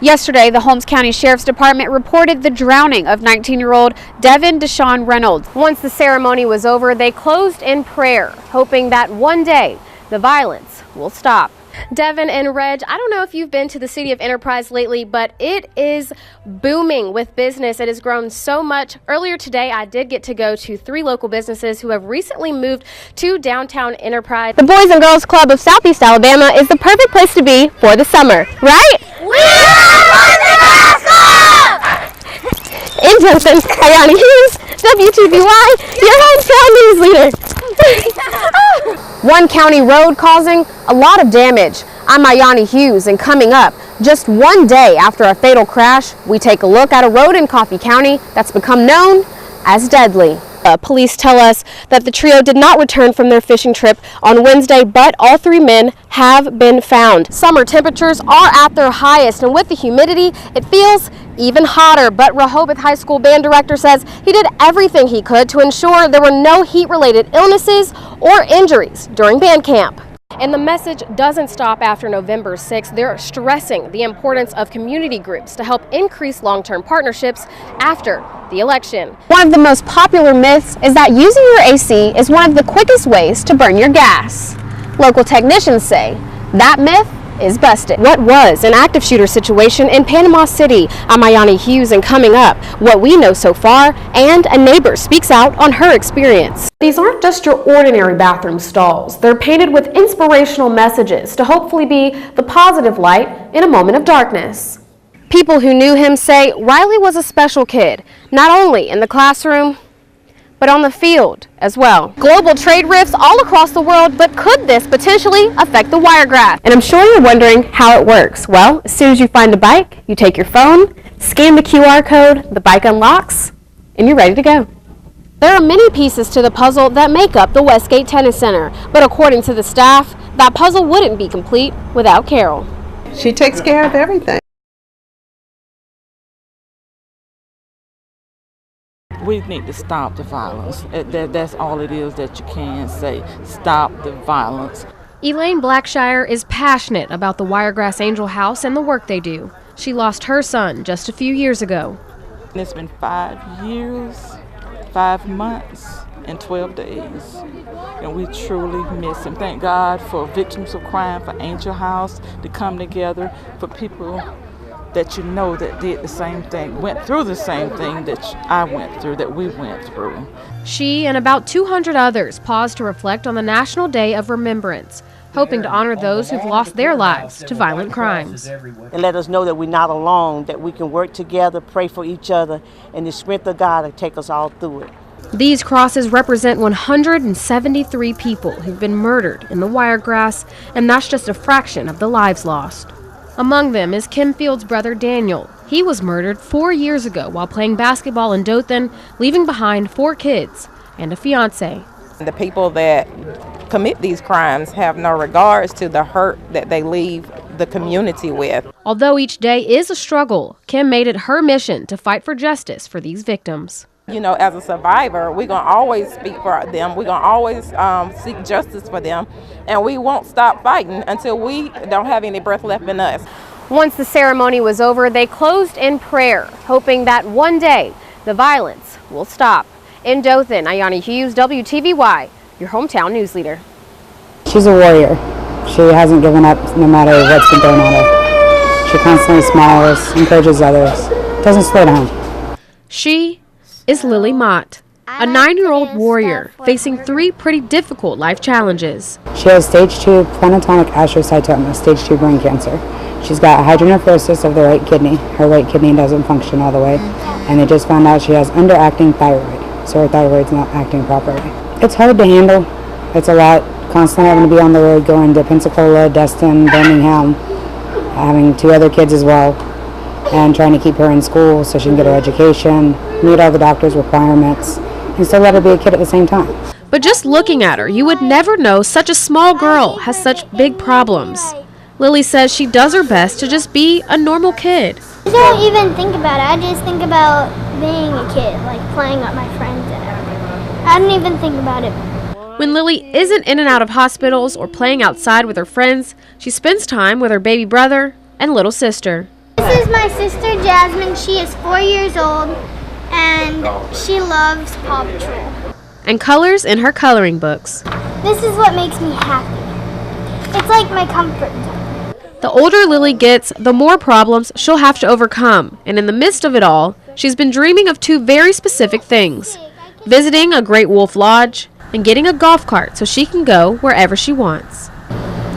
Yesterday, the Holmes County Sheriff's Department reported the drowning of 19-year-old Devin Deshawn Reynolds. Once the ceremony was over, they closed in prayer, hoping that one day the violence will stop. Devin and Reg, I don't know if you've been to the city of Enterprise lately, but it is booming with business. It has grown so much. Earlier today, I did get to go to 3 local businesses who have recently moved to downtown Enterprise. The Boys and Girls Club of Southeast Alabama is the perfect place to be for the summer, right? We are Boys and Girls Club! In Dothan, Iyani Hughes, WTVY, your hometown news leader. One county road causing a lot of damage. I'm Iyani Hughes, and coming up, just one day after a fatal crash, we take a look at a road in Coffee County that's become known as deadly. Police tell us that the trio did not return from their fishing trip on Wednesday, but all 3 men have been found. Summer temperatures are at their highest, and with the humidity, it feels even hotter. But Rehoboth High School band director says he did everything he could to ensure there were no heat-related illnesses or injuries during band camp. And the message doesn't stop after November 6th. They're stressing the importance of community groups to help increase long-term partnerships after the election. One of the most popular myths is that using your AC is one of the quickest ways to burn your gas. Local technicians say that myth is busted. What was an active shooter situation in Panama City? I'm Iyani Hughes, and coming up, what we know so far, and a neighbor speaks out on her experience. These aren't just your ordinary bathroom stalls. They're painted with inspirational messages to hopefully be the positive light in a moment of darkness. People who knew him say Riley was a special kid, not only in the classroom, but on the field as well. Global trade rifts all across the world, but could this potentially affect the Wiregrass? And I'm sure you're wondering how it works. Well, as soon as you find a bike, you take your phone, scan the QR code, the bike unlocks, and you're ready to go. There are many pieces to the puzzle that make up the Westgate Tennis Center, but according to the staff, that puzzle wouldn't be complete without Carol. She takes care of everything. We need to stop the violence. That's all it is that you can say. Stop the violence. Elaine Blackshire is passionate about the Wiregrass Angel House and the work they do. She lost her son just a few years ago. It's been 5 years, 5 months, and 12 days. And we truly miss him. Thank God for victims of crime, for Angel House to come together, for people that you know that did the same thing, went through the same thing that I went through, that we went through. She and about 200 others paused to reflect on the National Day of Remembrance, hoping to honor those who've lost their lives to violent crimes. And let us know that we're not alone, that we can work together, pray for each other, and the strength of God will take us all through it. These crosses represent 173 people who've been murdered in the Wiregrass, and that's just a fraction of the lives lost. Among them is Kim Field's brother Daniel. He was murdered 4 years ago while playing basketball in Dothan, leaving behind 4 kids and a fiance. The people that commit these crimes have no regards to the hurt that they leave the community with. Although each day is a struggle, Kim made it her mission to fight for justice for these victims. You know, as a survivor, we're going to always speak for them. We're going to always seek justice for them. And we won't stop fighting until we don't have any breath left in us. Once the ceremony was over, they closed in prayer, hoping that one day the violence will stop. In Dothan, Iyani Hughes, WTVY, your hometown news leader. She's a warrior. She hasn't given up no matter what's been thrown at her. She constantly smiles, encourages others, doesn't slow down. She is Lily Mott, a 9-year-old warrior facing 3 pretty difficult life challenges. She has stage 2 planktonic astrocytoma, stage 2 brain cancer. She's got hydronephrosis of the right kidney. Her right kidney doesn't function all the way, and they just found out she has underacting thyroid, so her thyroid's not acting properly. It's hard to handle. It's a lot, constantly having to be on the road going to Pensacola, Destin, Birmingham, having 2 other kids as well, and trying to keep her in school so she can get her education, meet all the doctor's requirements, and still let her be a kid at the same time. But just looking at her, you would never know such a small girl has such big problems. Lily says she does her best to just be a normal kid. I don't even think about it. I just think about being a kid, like playing with my friends and everything. I don't even think about it. When Lily isn't in and out of hospitals or playing outside with her friends, she spends time with her baby brother and little sister. This is my sister Jasmine. She is 4 years old and she loves Paw Patrol. And colors in her coloring books. This is what makes me happy. It's like my comfort zone. The older Lily gets, the more problems she'll have to overcome. And in the midst of it all, she's been dreaming of two very specific things. Visiting a Great Wolf Lodge and getting a golf cart so she can go wherever she wants.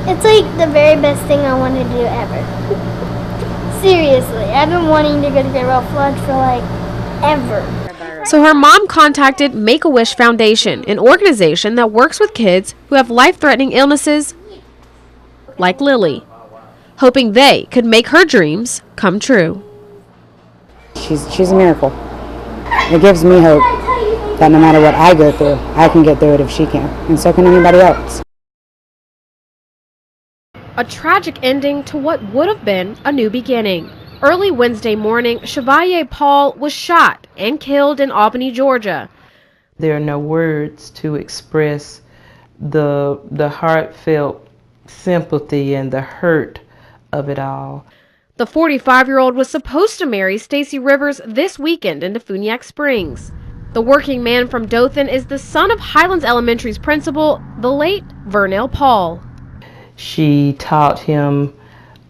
It's like the very best thing I want to do ever. Seriously, I've been wanting to go to Great Wolf Lodge for like ever. So her mom contacted Make-A-Wish Foundation, an organization that works with kids who have life-threatening illnesses like Lily, hoping they could make her dreams come true. She's a miracle. It gives me hope that no matter what I go through, I can get through it if she can, and so can anybody else. A tragic ending to what would have been a new beginning. Early Wednesday morning, Chevalier Paul was shot and killed in Albany, Georgia. There are no words to express the heartfelt sympathy and the hurt of it all. The 45-year-old was supposed to marry Stacy Rivers this weekend in Defuniak Springs. The working man from Dothan is the son of Highlands Elementary's principal, the late Vernell Paul. She taught him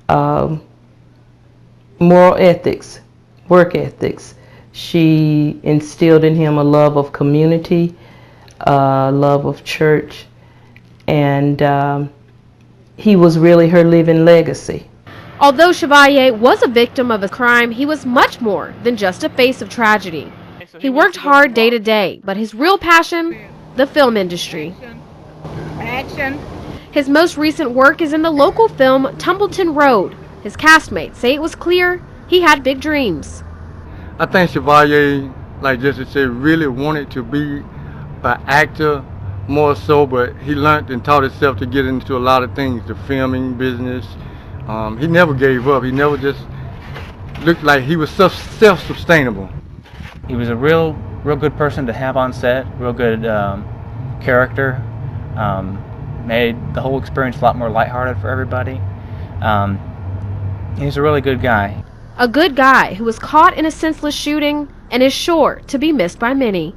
moral ethics, work ethics. She instilled in him a love of community, a love of church, and he was really her living legacy. Although Chevalier was a victim of a crime, he was much more than just a face of tragedy. He worked hard day to day, but his real passion, the film industry. Action. His most recent work is in the local film Tumbleton Road. His castmates say it was clear he had big dreams. I think Chevalier, like Jesse said, really wanted to be an actor more so, but he learned and taught himself to get into a lot of things, the filming business. He never gave up. He never just looked like he was self-sustainable. He was a real good person to have on set, real good character. Made the whole experience a lot more lighthearted for everybody. He's a really good guy. A good guy who was caught in a senseless shooting and is sure to be missed by many.